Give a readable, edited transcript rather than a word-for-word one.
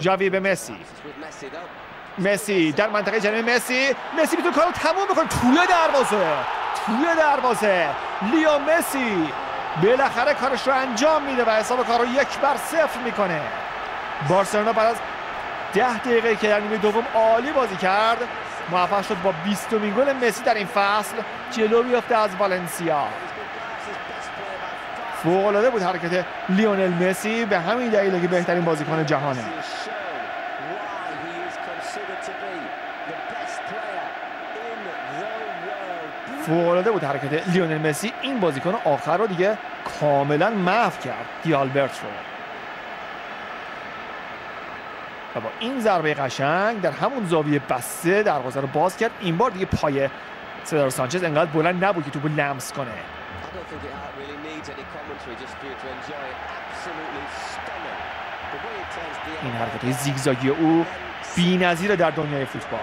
ژاوی به مسی. مسی در منطقه جریمه. مسی میتونه کارو تموم بکنه. توی دروازه لیو مسی بالاخره کارش رو انجام میده و حساب کار رو 1-0 میکنه. بارسلونا بعد از 10 دقیقه که در نیمه دوم عالی بازی کرد موفق شد با 20مین گل مسی در این فصل جلو بیفته از والنسیا. فوق‌العاده بود حرکت لیونل مسی، به همین دلیل که بهترین بازیکن جهانه. فوق‌العاده بود حرکت لیونل مسی. این بازیکن آخر رو دیگه کاملا محو کرد دی آلبرت رو و با این ضربه قشنگ در همون زاویه بسته دروازه رو باز کرد. این بار دیگه پای سدار سانچز انقدر بلند نبود که توپو لمس کنه. این حرکت زیگزاگی او بی‌نظیره در دنیای فوتبال.